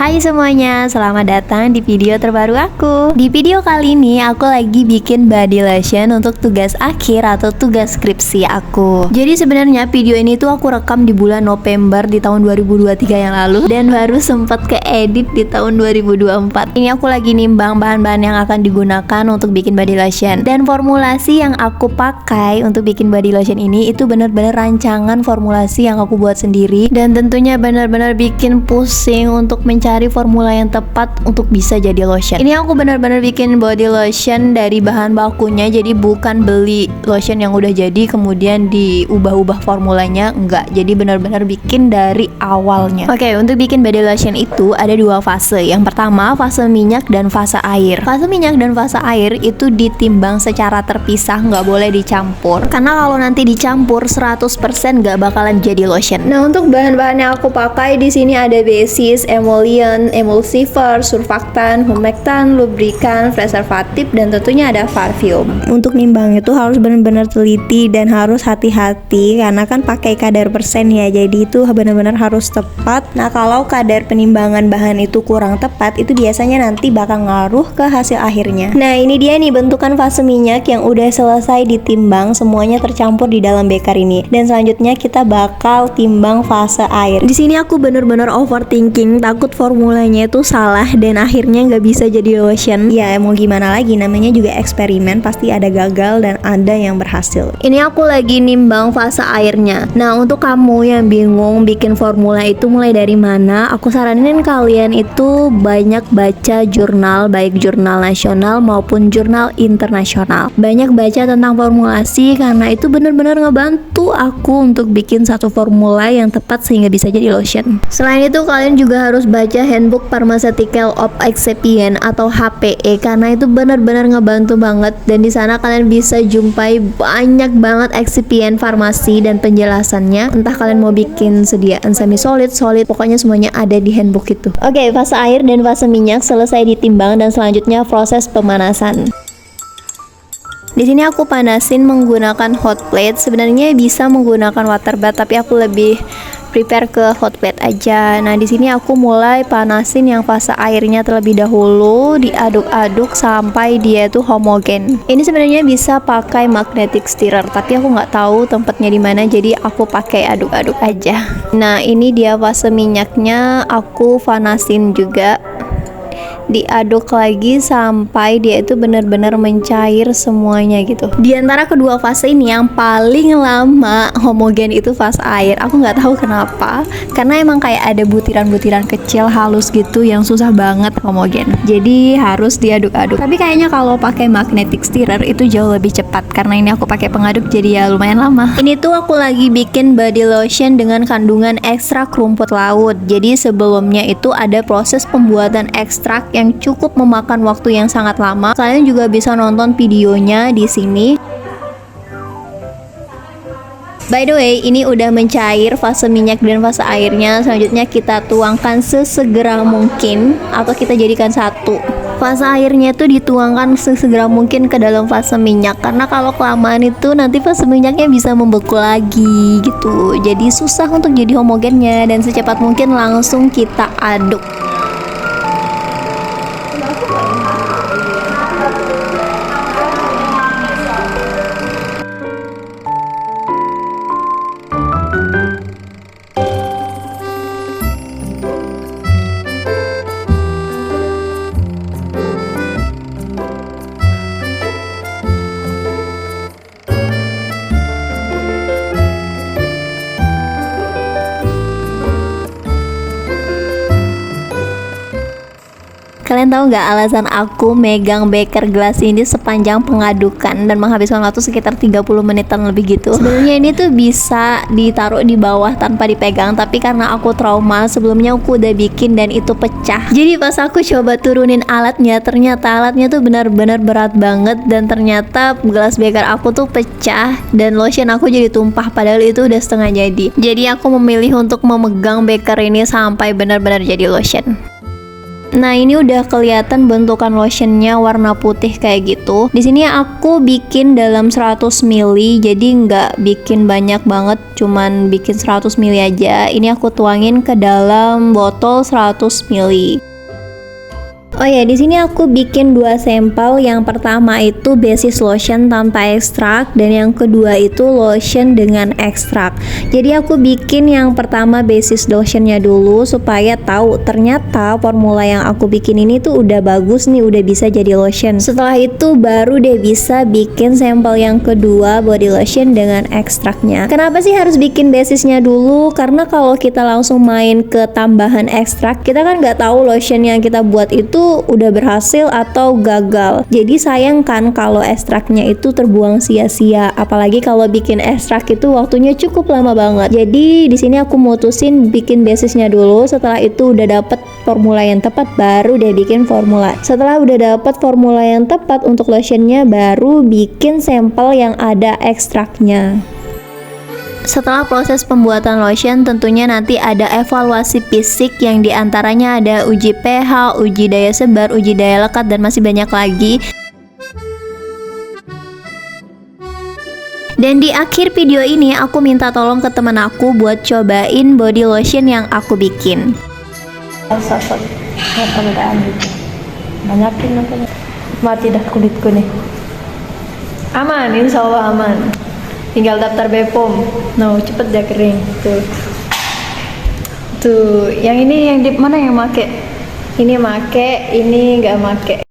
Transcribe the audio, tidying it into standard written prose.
Hai semuanya, selamat datang di video terbaru aku. Di video kali ini aku lagi bikin body lotion untuk tugas akhir atau tugas skripsi aku. Jadi sebenarnya video ini tuh aku rekam di bulan November di tahun 2023 yang lalu dan baru sempat keedit di tahun 2024. Ini aku lagi nimbang bahan-bahan yang akan digunakan untuk bikin body lotion. Dan formulasi yang aku pakai untuk bikin body lotion ini itu bener-bener rancangan formulasi yang aku buat sendiri, dan tentunya bener-bener bikin pusing untuk mencari formula yang tepat untuk bisa jadi lotion. Ini aku benar-benar bikin body lotion dari bahan bakunya, jadi bukan beli lotion yang udah jadi kemudian diubah-ubah formulanya, enggak. Jadi benar-benar bikin dari awalnya. Oke, untuk bikin body lotion itu ada dua fase. Yang pertama fase minyak dan fase air. Fase minyak dan fase air itu ditimbang secara terpisah, nggak boleh dicampur. Karena kalau nanti dicampur 100% nggak bakalan jadi lotion. Nah, untuk bahan-bahan yang aku pakai di sini ada basis, emollient, emulsifier, surfaktan, humectant, lubrikan, preservatif, dan tentunya ada parfum. Untuk nimbang itu harus benar-benar teliti dan harus hati-hati karena kan pakai kadar persen ya, jadi itu benar-benar harus tepat. Nah, kalau kadar penimbangan bahan itu kurang tepat, itu biasanya nanti bakal ngaruh ke hasil akhirnya. Nah, ini dia nih bentukan fase minyak yang udah selesai ditimbang, semuanya tercampur di dalam beker ini. Dan selanjutnya kita bakal timbang fase air. Di sini aku bener-bener overthinking, takut formulanya itu salah dan akhirnya nggak bisa jadi lotion. Ya mau gimana lagi, namanya juga eksperimen, pasti ada gagal dan ada yang berhasil. Ini aku lagi nimbang fase airnya. Nah, untuk kamu yang bingung bikin formula itu mulai dari mana, aku saranin kalian itu banyak baca jurnal, baik jurnal nasional maupun jurnal internasional. Banyak baca tentang formulasi karena itu bener-bener ngebantu aku untuk bikin satu formula yang tepat sehingga bisa jadi lotion. Selain itu kalian juga harus baca Handbook Pharmaceutical of Excipient atau HPE karena itu benar-benar ngebantu banget, dan di sana kalian bisa jumpai banyak banget excipient farmasi dan penjelasannya. Entah kalian mau bikin sediaan semi solid, pokoknya semuanya ada di handbook itu. Oke, fase air dan fase minyak selesai ditimbang dan selanjutnya proses pemanasan. Di sini aku panasin menggunakan hot plate. Sebenarnya bisa menggunakan water bath, tapi aku lebih prepare ke hot plate aja. Nah, di sini aku mulai panasin yang fase airnya terlebih dahulu, diaduk-aduk sampai dia tuh homogen. Ini sebenarnya bisa pakai magnetic stirrer, tapi aku nggak tahu tempatnya di mana, jadi aku pakai aduk-aduk aja. Nah, ini dia fase minyaknya, aku panasin juga. Diaduk lagi sampai dia itu benar-benar mencair semuanya gitu. Di antara kedua fase ini yang paling lama homogen itu fase air. Aku nggak tahu kenapa, karena emang kayak ada butiran-butiran kecil halus gitu yang susah banget homogen. Jadi harus diaduk-aduk. Tapi kayaknya kalau pakai magnetic stirrer itu jauh lebih cepat, karena ini aku pakai pengaduk jadi ya lumayan lama. Ini tuh aku lagi bikin body lotion dengan kandungan ekstrak rumput laut. Jadi sebelumnya itu ada proses pembuatan ekstrak yang cukup memakan waktu yang sangat lama. Kalian juga bisa nonton videonya di sini. By the way, ini udah mencair fase minyak dan fase airnya. Selanjutnya kita tuangkan sesegera mungkin atau kita jadikan satu. Fase airnya itu dituangkan sesegera mungkin ke dalam fase minyak, karena kalau kelamaan itu nanti fase minyaknya bisa membeku lagi gitu. Jadi susah untuk jadi homogennya, dan secepat mungkin langsung kita aduk. Kalian tahu nggak alasan aku megang beker gelas ini sepanjang pengadukan dan menghabiskan waktu sekitar 30 menitan lebih gitu? Sebenarnya ini tuh bisa ditaruh di bawah tanpa dipegang, tapi karena aku trauma sebelumnya aku udah bikin dan itu pecah. Jadi pas aku coba turunin alatnya, ternyata alatnya tuh benar-benar berat banget, dan ternyata gelas beker aku tuh pecah dan lotion aku jadi tumpah padahal itu udah setengah jadi. Jadi aku memilih untuk memegang beker ini sampai benar-benar jadi lotion. Nah, ini udah kelihatan bentukan lotionnya warna putih kayak gitu. Di sini aku bikin dalam 100 ml, jadi nggak bikin banyak banget, cuman bikin 100 ml aja. Ini aku tuangin ke dalam botol 100 ml. Oh ya, di sini aku bikin 2 sampel. Yang pertama itu basis lotion tanpa ekstrak, dan yang kedua itu lotion dengan ekstrak. Jadi aku bikin yang pertama basis lotionnya dulu supaya tahu ternyata formula yang aku bikin ini tuh udah bagus nih, udah bisa jadi lotion. Setelah itu baru deh bisa bikin sampel yang kedua body lotion dengan ekstraknya. Kenapa sih harus bikin basisnya dulu? Karena kalau kita langsung main ke tambahan ekstrak, kita kan nggak tahu lotion yang kita buat itu udah berhasil atau gagal. Jadi sayang kan kalau ekstraknya itu terbuang sia-sia. Apalagi kalau bikin ekstrak itu waktunya cukup lama banget. Jadi di sini aku mutusin bikin basisnya dulu. Setelah itu udah dapet formula yang tepat, baru deh bikin formula. Setelah udah dapet formula yang tepat untuk lotionnya, baru bikin sampel yang ada ekstraknya. Setelah proses pembuatan lotion, tentunya nanti ada evaluasi fisik yang diantaranya ada uji pH, uji daya sebar, uji daya lekat, dan masih banyak lagi. Dan di akhir video ini aku minta tolong ke teman aku buat cobain body lotion yang aku bikin. Sosok permukaan gitu, banyakin apa? Mati dah kulitku nih. Aman, insya Allah aman. Tinggal daftar BPOM. No, cepet dia kering. Tuh, yang ini yang di mana yang make? Ini make, ini nggak make.